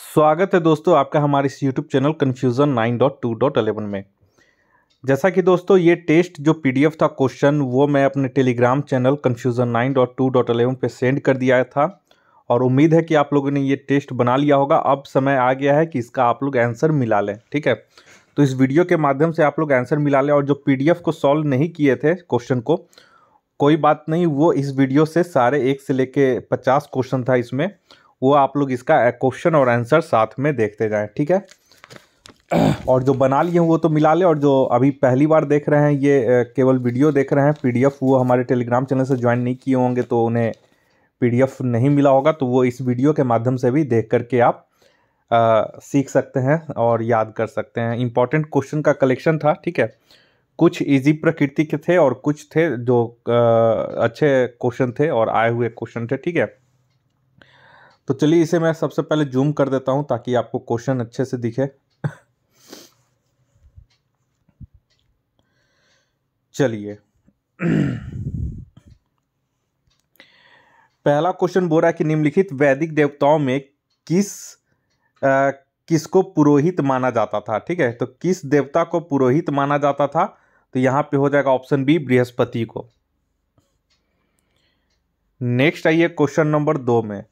स्वागत है दोस्तों आपका हमारे इस यूट्यूब चैनल कन्फ्यूज़न 9.2.11 में। जैसा कि दोस्तों ये टेस्ट जो पीडीएफ था क्वेश्चन वो मैं अपने टेलीग्राम चैनल कन्फ्यूज़न 9.2.11 पे सेंड कर दिया था और उम्मीद है कि आप लोगों ने ये टेस्ट बना लिया होगा। अब समय आ गया है कि इसका आप लोग आंसर मिला लें, ठीक है। तो इस वीडियो के माध्यम से आप लोग आंसर मिला लें और जो पीडीएफ को सॉल्व नहीं किए थे क्वेश्चन को, कोई बात नहीं, वो इस वीडियो से सारे 1 से लेके 50 क्वेश्चन था इसमें, वो आप लोग इसका क्वेश्चन और आंसर साथ में देखते जाएं, ठीक है। और जो बना लिए हैं वो तो मिला लें, और जो अभी पहली बार देख रहे हैं ये केवल वीडियो देख रहे हैं, पीडीएफ वो हमारे टेलीग्राम चैनल से ज्वाइन नहीं किए होंगे तो उन्हें पीडीएफ नहीं मिला होगा, तो वो इस वीडियो के माध्यम से भी देख करके आप सीख सकते हैं और याद कर सकते हैं। इंपॉर्टेंट क्वेश्चन का कलेक्शन था, ठीक है। कुछ इजी प्रकृति के थे और कुछ थे जो अच्छे क्वेश्चन थे और आए हुए क्वेश्चन थे, ठीक है। तो चलिए इसे मैं सबसे पहले जूम कर देता हूं ताकि आपको क्वेश्चन अच्छे से दिखे। चलिए पहला क्वेश्चन बोल रहा है कि निम्नलिखित वैदिक देवताओं में किसको पुरोहित माना जाता था, ठीक है। तो किस देवता को पुरोहित माना जाता था, तो यहां पे हो जाएगा ऑप्शन बी, बृहस्पति को। नेक्स्ट आइए क्वेश्चन नंबर 2 में,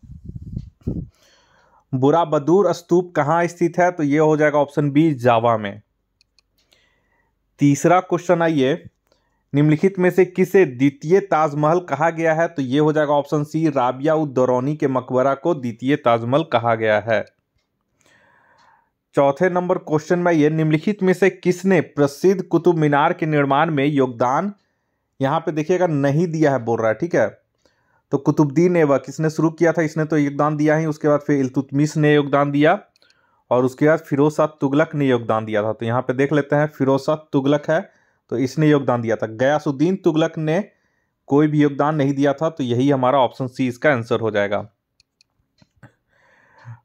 बुराबदूर स्तूप कहाँ स्थित है, तो ये हो जाएगा ऑप्शन बी, जावा में। तीसरा क्वेश्चन आइए, निम्नलिखित में से किसे द्वितीय ताजमहल कहा गया है, तो ये हो जाएगा ऑप्शन सी, राबिया उद दौरानी के मकबरा को द्वितीय ताजमहल कहा गया है। चौथे नंबर क्वेश्चन में ये, निम्नलिखित में से किसने प्रसिद्ध कुतुब मीनार के निर्माण में योगदान, यहां पे देखिएगा नहीं दिया है बोल रहा है, ठीक है। तो कुतुबुद्दीन ऐबक किसने शुरू किया था, इसने तो योगदान दिया ही, उसके बाद फिर इल्तुतमिश ने योगदान दिया और उसके बाद फिरोज शाह तुगलक ने योगदान दिया था। तो यहाँ पे देख लेते हैं, फिरोज शाह तुगलक है तो इसने योगदान दिया था। गयासुद्दीन तुगलक ने कोई भी योगदान नहीं दिया था, तो यही हमारा ऑप्शन सी इसका आंसर हो जाएगा।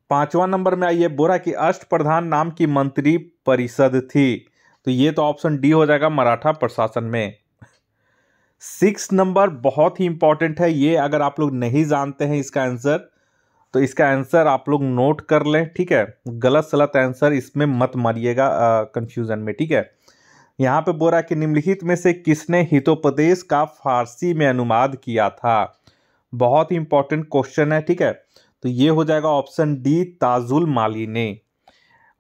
पांचवा नंबर में आइए, बोरा की अष्टप्रधान नाम की मंत्री परिषद थी, तो ये तो ऑप्शन डी हो जाएगा, मराठा प्रशासन में। 6 नंबर बहुत ही इंपॉर्टेंट है ये, अगर आप लोग नहीं जानते हैं इसका आंसर तो इसका आंसर आप लोग नोट कर लें, ठीक है। गलत सलत आंसर इसमें मत मारिएगा कंफ्यूजन में, ठीक है। यहाँ पे बोल रहा है कि निम्नलिखित में से किसने हितोपदेश का फारसी में अनुवाद किया था, बहुत ही इंपॉर्टेंट क्वेश्चन है, ठीक है। तो ये हो जाएगा ऑप्शन डी, ताजुल माली ने।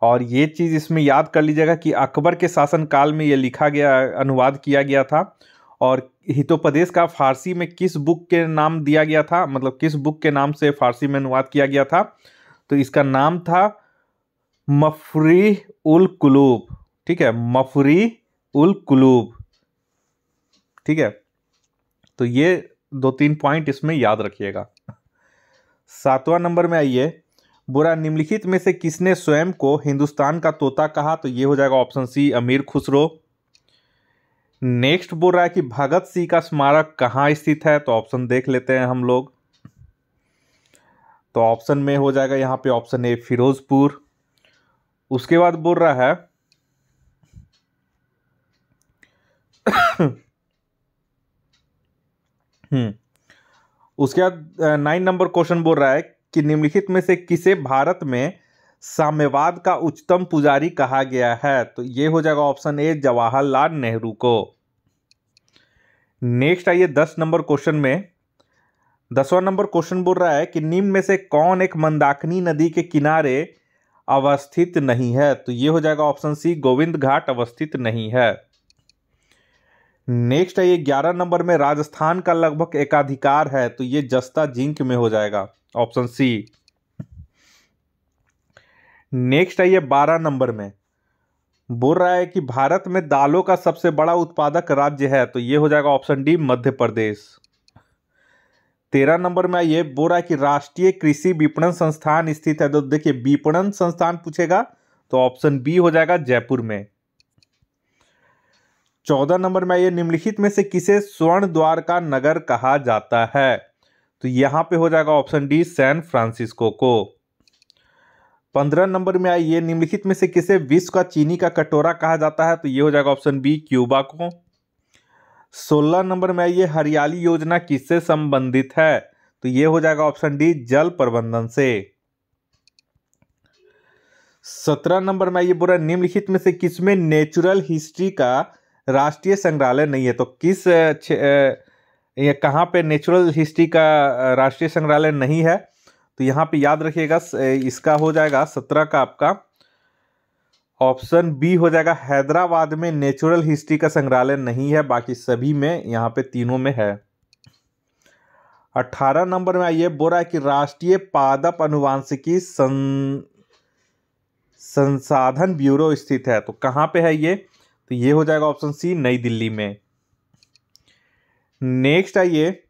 और ये चीज़ इसमें याद कर लीजिएगा कि अकबर के शासनकाल में ये लिखा गया, अनुवाद किया गया था। और हितोपदेश का फारसी में किस बुक के नाम दिया गया था, मतलब किस बुक के नाम से फारसी में अनुवाद किया गया था, तो इसका नाम था मफरी उल कुलूब, ठीक है, मफरी उल कुलूब, ठीक है। तो ये 2-3 पॉइंट इसमें याद रखिएगा। 7वां नंबर में आइए, बुरा निम्नलिखित में से किसने स्वयं को हिंदुस्तान का तोता कहा, तो ये हो जाएगा ऑप्शन सी, अमीर खुसरो। नेक्स्ट बोल रहा है कि भगत सिंह का स्मारक कहाँ स्थित है, तो ऑप्शन देख लेते हैं हम लोग। तो ऑप्शन में हो जाएगा यहाँ पे ऑप्शन ए, फिरोजपुर। उसके बाद बोल रहा है उसके बाद 9 नंबर क्वेश्चन बोल रहा है कि निम्नलिखित में से किसे भारत में साम्यवाद का उच्चतम पुजारी कहा गया है, तो ये हो जाएगा ऑप्शन ए, जवाहरलाल नेहरू को। नेक्स्ट आइए 10 नंबर क्वेश्चन में, 10वां नंबर क्वेश्चन बोल रहा है कि निम्न में से कौन एक मंदाकिनी नदी के किनारे अवस्थित नहीं है, तो ये हो जाएगा ऑप्शन सी, गोविंद घाट अवस्थित नहीं है। नेक्स्ट है ये 11 नंबर में, राजस्थान का लगभग एकाधिकार है, तो ये जस्ता जिंक में हो जाएगा, ऑप्शन सी। नेक्स्ट है ये 12 नंबर में, बोल रहा है कि भारत में दालों का सबसे बड़ा उत्पादक राज्य है, तो ये हो जाएगा option D, Madhya Pradesh. 13 number में ये बोल रहा है कि राष्ट्रीय कृषि विपणन संस्थान स्थित है, तो देखिए विपणन संस्थान पूछेगा तो ऑप्शन बी हो जाएगा, जयपुर में। 14 नंबर में ये, निम्नलिखित में से किसे स्वर्ण द्वार का नगर कहा जाता है, तो यहां पे हो जाएगा ऑप्शन डी, सैन फ्रांसिस्को को। 15 नंबर में ये, निम्नलिखित में से किसे विश्व का चीनी का कटोरा कहा जाता है, तो ये हो जाएगा ऑप्शन बी, क्यूबा को। 16 नंबर में ये, हरियाली योजना किससे संबंधित है, तो ये हो जाएगा ऑप्शन डी, जल प्रबंधन से। 17 नंबर में ये बोल रहा है निम्नलिखित में से किसमें नेचुरल हिस्ट्री का राष्ट्रीय संग्रहालय नहीं है। तो किस ये कहाँ पे नेचुरल हिस्ट्री का राष्ट्रीय संग्रहालय नहीं है। तो यहाँ पे याद रखिएगा इसका हो जाएगा 17 का आपका ऑप्शन बी हो जाएगा। हैदराबाद में नेचुरल हिस्ट्री का संग्रहालय नहीं है, बाकी सभी में यहाँ पे तीनों में है। 18 नंबर में ये बोल रहा है कि राष्ट्रीय पादप अनुवांशिकी संसाधन ब्यूरो स्थित है। तो कहाँ पे है ये। तो ये हो जाएगा ऑप्शन सी नई दिल्ली में। नेक्स्ट आइए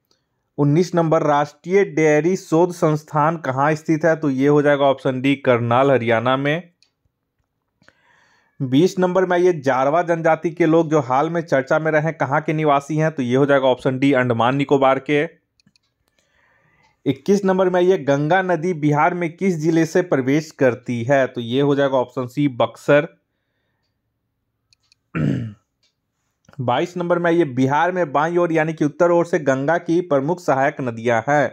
19 नंबर राष्ट्रीय डेयरी शोध संस्थान कहाँ स्थित है। तो ये हो जाएगा ऑप्शन डी करनाल हरियाणा में। 20 नंबर में ये जारवा जनजाति के लोग जो हाल में चर्चा में रहे कहाँ के निवासी हैं। तो ये हो जाएगा ऑप्शन डी अंडमान निकोबार के। 21 नंबर में ये गंगा नदी बिहार में किस जिले से प्रवेश करती है। तो ये हो जाएगा ऑप्शन सी बक्सर। 22 नंबर में ये बिहार में बाईं ओर यानी कि उत्तर ओर से गंगा की प्रमुख सहायक नदियां हैं।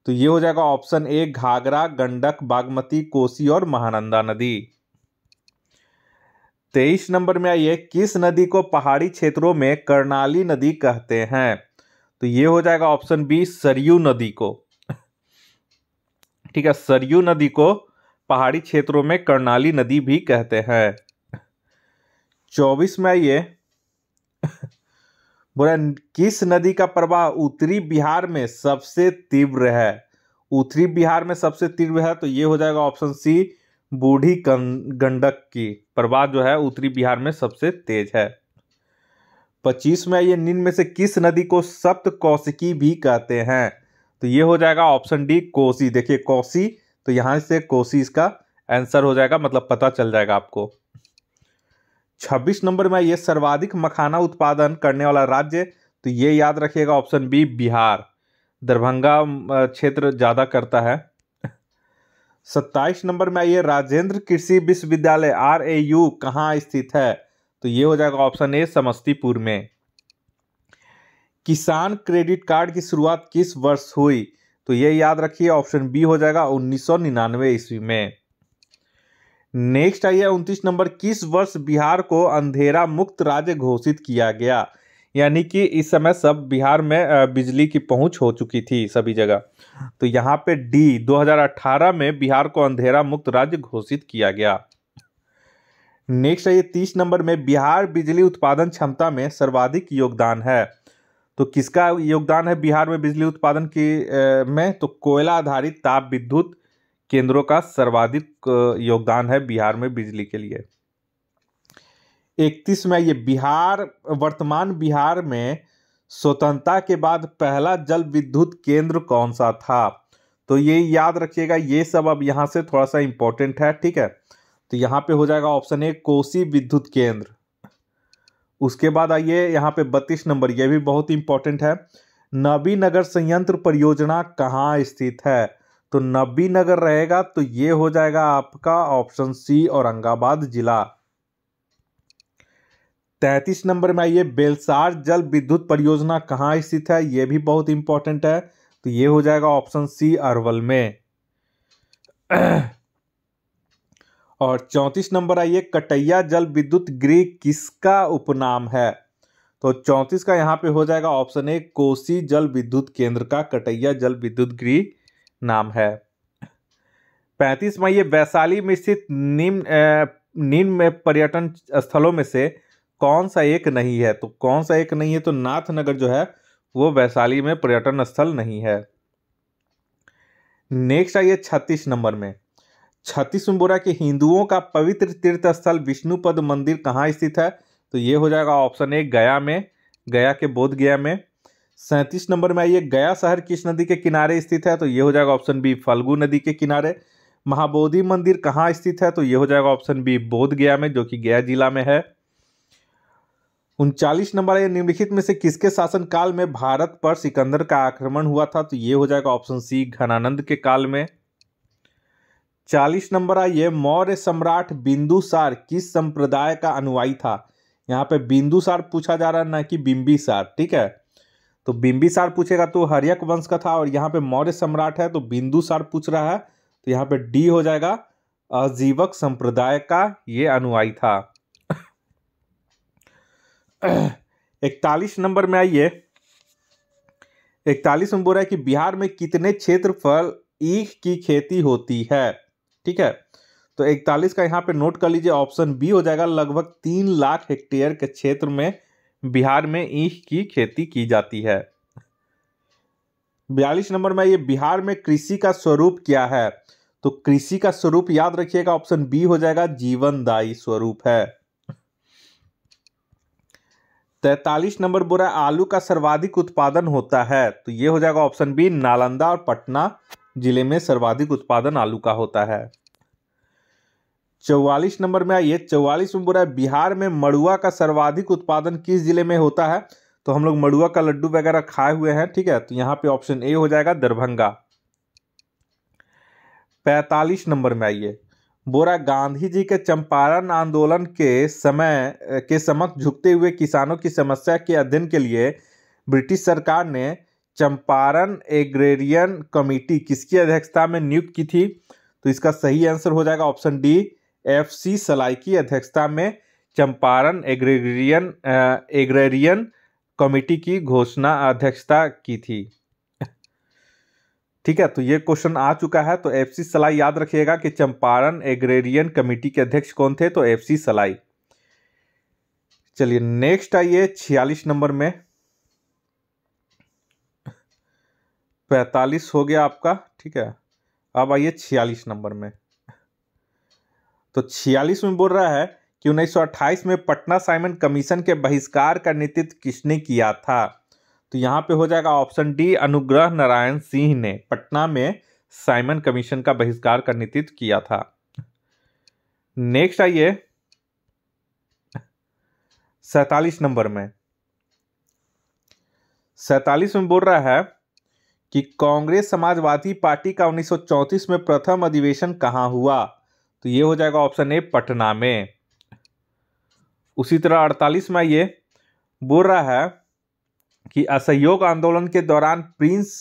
तो ये हो जाएगा ऑप्शन ए घाघरा, गंडक, बागमती, कोसी और महानंदा नदी। 23 नंबर में ये किस नदी को पहाड़ी क्षेत्रों में कर्णाली नदी कहते हैं। तो ये हो जाएगा ऑप्शन बी सरयू नदी को। ठीक है, सरयू नदी को पहाड़ी क्षेत्रों में कर्णाली नदी भी कहते हैं। 24 में ये बोला किस नदी का प्रवाह उत्तरी बिहार में सबसे तीव्र है। उत्तरी बिहार में सबसे तीव्र है। तो ये हो जाएगा ऑप्शन सी बूढ़ी गंडक की प्रवाह जो है उत्तरी बिहार में सबसे तेज है। 25 में ये निम्न में से किस नदी को सप्त कौशिकी भी कहते हैं। तो ये हो जाएगा ऑप्शन डी कोसी। देखिए कोसी, तो यहां से कोसी इसका आंसर हो जाएगा, मतलब पता चल जाएगा आपको। 26 नंबर में ये सर्वाधिक मखाना उत्पादन करने वाला राज्य। तो ये याद रखिएगा ऑप्शन बी बिहार, दरभंगा क्षेत्र ज्यादा करता है। 27 नंबर में ये राजेंद्र कृषि विश्वविद्यालय RAU कहाँ स्थित है। तो ये हो जाएगा ऑप्शन ए समस्तीपुर में। किसान क्रेडिट कार्ड की शुरुआत किस वर्ष हुई। तो ये याद रखिए ऑप्शन बी हो जाएगा 1999 ईस्वी में। नेक्स्ट आइए 29 नंबर किस वर्ष बिहार को अंधेरा मुक्त राज्य घोषित किया गया। यानी कि इस समय सब बिहार में बिजली की पहुंच हो चुकी थी सभी जगह। तो यहाँ पे डी 2018 में बिहार को अंधेरा मुक्त राज्य घोषित किया गया। नेक्स्ट है ये 30 नंबर में बिहार बिजली उत्पादन क्षमता में सर्वाधिक योगदान है। तो किसका योगदान है बिहार में बिजली उत्पादन की में। तो कोयला आधारित ताप विद्युत केंद्रों का सर्वाधिक योगदान है बिहार में बिजली के लिए। 31 में ये वर्तमान बिहार में स्वतंत्रता के बाद पहला जल विद्युत केंद्र कौन सा था। तो ये याद रखिएगा, ये सब अब यहाँ से थोड़ा सा इंपॉर्टेंट है। ठीक है, तो यहाँ पे हो जाएगा ऑप्शन ए कोसी विद्युत केंद्र। उसके बाद आइए यहाँ पे 32 नंबर, ये भी बहुत इंपॉर्टेंट है। नबीनगर संयंत्र परियोजना कहाँ स्थित है। तो नबीनगर रहेगा, तो ये हो जाएगा आपका ऑप्शन सी औरंगाबाद जिला। 33 नंबर में आइए बेलसार जल विद्युत परियोजना कहाँ स्थित है। यह भी बहुत इंपॉर्टेंट है। तो ये हो जाएगा ऑप्शन सी अरवल में। और 34 नंबर आइए कटैया जल विद्युत गृह किसका उपनाम है। तो 34 का यहाँ पे हो जाएगा ऑप्शन ए कोसी जल विद्युत केंद्र का कटैया जल विद्युत गृह नाम है। 35 में ये वैशाली में स्थित निम्न पर्यटन स्थलों में से कौन सा एक नहीं है। तो कौन सा एक नहीं है। तो नाथनगर जो है वो वैशाली में पर्यटन स्थल नहीं है। नेक्स्ट आइए 36 नंबर में। 36 में बोला कि हिंदुओं का पवित्र तीर्थ स्थल विष्णुपद मंदिर कहाँ स्थित है। तो ये हो जाएगा ऑप्शन ए गया में, गया के बोध गया में। 37 नंबर में आइए गया शहर किस नदी के किनारे स्थित है। तो ये हो जाएगा ऑप्शन बी फल्गु नदी के किनारे। महाबोधि मंदिर कहाँ स्थित है। तो ये हो जाएगा ऑप्शन बी बोध गया में, जो कि गया जिला में है। 39 नंबर है निम्नलिखित में से किसके शासनकाल में भारत पर सिकंदर का आक्रमण हुआ था। तो ये हो जाएगा ऑप्शन सी घनानंद के काल में। 40 नंबर आइए मौर्य सम्राट बिंदुसार किस संप्रदाय का अनुयायी था। यहाँ पे बिंदुसार पूछा जा रहा है, ना कि बिंबिसार। ठीक है, तो बिंबिसार पूछेगा तो हर्यक वंश का था, और यहाँ पे मौर्य सम्राट है तो बिंदुसार पूछ रहा है। तो यहाँ पे डी हो जाएगा आजीवक संप्रदाय का ये अनुयायी था। 41 नंबर में आइए। 41 में बोल रहा है कि बिहार में कितने क्षेत्रफल ईख की खेती होती है। ठीक है, तो 41 का यहाँ पे नोट कर लीजिए, ऑप्शन बी हो जाएगा। लगभग 3 लाख हेक्टेयर के क्षेत्र में बिहार में ईख की खेती की जाती है। 42 नंबर में ये बिहार में कृषि का स्वरूप क्या है। तो कृषि का स्वरूप याद रखिएगा, ऑप्शन बी हो जाएगा, जीवनदायी स्वरूप है। 43 नंबर बोल रहा है आलू का सर्वाधिक उत्पादन होता है। तो ये हो जाएगा ऑप्शन बी, नालंदा और पटना जिले में सर्वाधिक उत्पादन आलू का होता है। 44 नंबर में आइए। 44 में बोल रहा है बिहार में मड़ुआ का सर्वाधिक उत्पादन किस जिले में होता है। तो हम लोग मड़ुआ का लड्डू वगैरह खाए हुए हैं, ठीक है, तो यहाँ पे ऑप्शन ए हो जाएगा, दरभंगा। 45 नंबर में आइए। बोरा गांधी जी के चंपारण आंदोलन के समक्ष झुकते हुए किसानों की समस्या के अध्ययन के लिए ब्रिटिश सरकार ने चंपारण एग्रेरियन कमेटी किसकी अध्यक्षता में नियुक्त की थी। तो इसका सही आंसर हो जाएगा ऑप्शन डी, FC सलाई की अध्यक्षता में चंपारण एग्रेरियन कमेटी की घोषणा अध्यक्षता की थी। ठीक है, तो ये क्वेश्चन आ चुका है। तो FC सलाई याद रखिएगा कि चंपारण एग्रेरियन कमेटी के अध्यक्ष कौन थे, तो FC सलाई। चलिए नेक्स्ट आइए 46 नंबर में। 45 हो गया आपका, ठीक है, अब आइए 46 नंबर में। तो 46 में बोल रहा है कि 1928 में पटना साइमन कमीशन के बहिष्कार का नेतृत्व किसने किया था। तो यहाँ पे हो जाएगा ऑप्शन डी, अनुग्रह नारायण सिंह ने पटना में साइमन कमीशन का बहिष्कार का नेतृत्व किया था। नेक्स्ट आइए 47 नंबर में। 47 में बोल रहा है कि कांग्रेस समाजवादी पार्टी का 1934 में प्रथम अधिवेशन कहाँ हुआ। तो ये हो जाएगा ऑप्शन ए, पटना में। उसी तरह 48 में ये बोल रहा है कि असहयोग आंदोलन के दौरान प्रिंस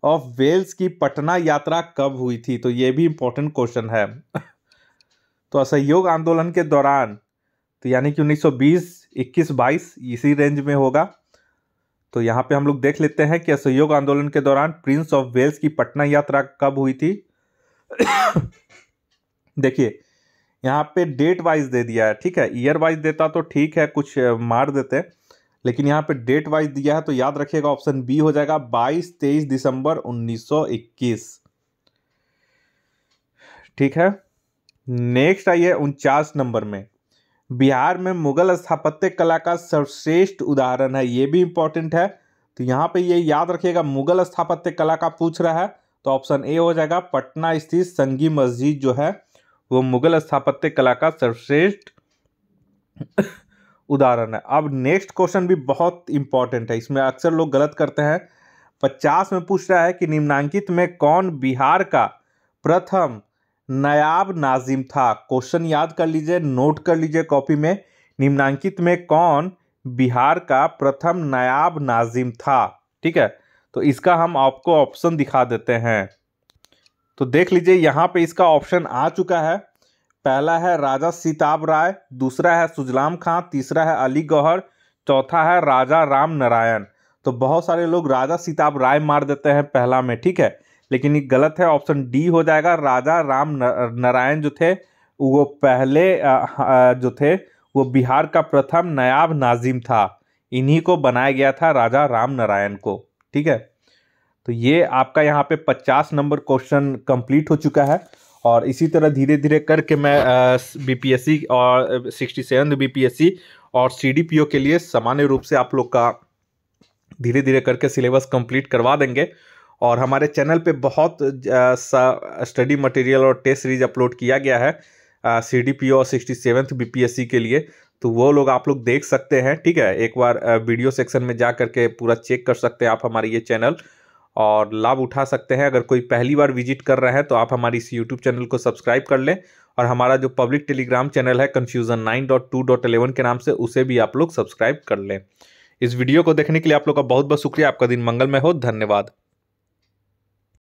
ऑफ वेल्स की पटना यात्रा कब हुई थी। तो ये भी इंपॉर्टेंट क्वेश्चन है। तो असहयोग आंदोलन के दौरान, तो यानी कि 1920, 21, 22 इसी रेंज में होगा। तो यहाँ पे हम लोग देख लेते हैं कि असहयोग आंदोलन के दौरान प्रिंस ऑफ वेल्स की पटना यात्रा कब हुई थी। देखिए यहाँ पे डेट वाइज दे दिया है, ठीक है, ईयर वाइज देता तो ठीक है, कुछ मार देते, लेकिन यहाँ पे डेट वाइज दिया है। तो याद रखिएगा ऑप्शन बी हो जाएगा, 22-23 दिसंबर 1921। ठीक है, नेक्स्ट आइए 49 नंबर में। बिहार में मुगल स्थापत्य कला का सर्वश्रेष्ठ उदाहरण है, ये भी इंपॉर्टेंट है। तो यहाँ पे ये याद रखिएगा, मुगल स्थापत्य कला का पूछ रहा है, तो ऑप्शन ए हो जाएगा, पटना स्थित संगी मस्जिद जो है वो मुगल स्थापत्य कला का सर्वश्रेष्ठ उदाहरण है। अब नेक्स्ट क्वेश्चन भी बहुत इंपॉर्टेंट है, इसमें अक्सर लोग गलत करते हैं। 50 में पूछ रहा है कि निम्नांकित में कौन बिहार का प्रथम नायाब नाजिम था। क्वेश्चन याद कर लीजिए, नोट कर लीजिए कॉपी में। निम्नांकित में कौन बिहार का प्रथम नायाब नाजिम था। ठीक है, तो इसका हम आपको ऑप्शन दिखा देते हैं। तो देख लीजिए यहाँ पे इसका ऑप्शन आ चुका है। पहला है राजा सिताब राय, दूसरा है सुजलाम खां, तीसरा है अली गौहर, चौथा है राजा राम नारायण। तो बहुत सारे लोग राजा सिताब राय मार देते हैं पहला में, ठीक है, लेकिन ये गलत है। ऑप्शन डी हो जाएगा, राजा राम नारायण जो थे वो पहले जो थे वो बिहार का प्रथम नायाब नाजिम था। इन्हीं को बनाया गया था, राजा राम नारायण को। ठीक है, तो ये आपका यहाँ पे 50 नंबर क्वेश्चन कंप्लीट हो चुका है। और इसी तरह धीरे धीरे करके मैं BPSC और 67 BPSC और CDPO के लिए सामान्य रूप से आप लोग का धीरे धीरे करके सिलेबस कंप्लीट करवा देंगे। और हमारे चैनल पे बहुत स्टडी मटेरियल और टेस्ट सीरीज अपलोड किया गया है CDPO और 67 BPSC के लिए, तो वो लोग आप लोग देख सकते हैं। ठीक है, एक बार वीडियो सेक्शन में जा करके पूरा चेक कर सकते हैं आप हमारे ये चैनल और लाभ उठा सकते हैं। अगर कोई पहली बार विजिट कर रहे हैं तो आप हमारी इस यूट्यूब चैनल को सब्सक्राइब कर लें और हमारा जो पब्लिक टेलीग्राम चैनल है confusion 9.2.11 के नाम से, उसे भी आप लोग सब्सक्राइब कर लें। इस वीडियो को देखने के लिए आप लोग का बहुत बहुत शुक्रिया। आपका दिन मंगलमय हो। धन्यवाद।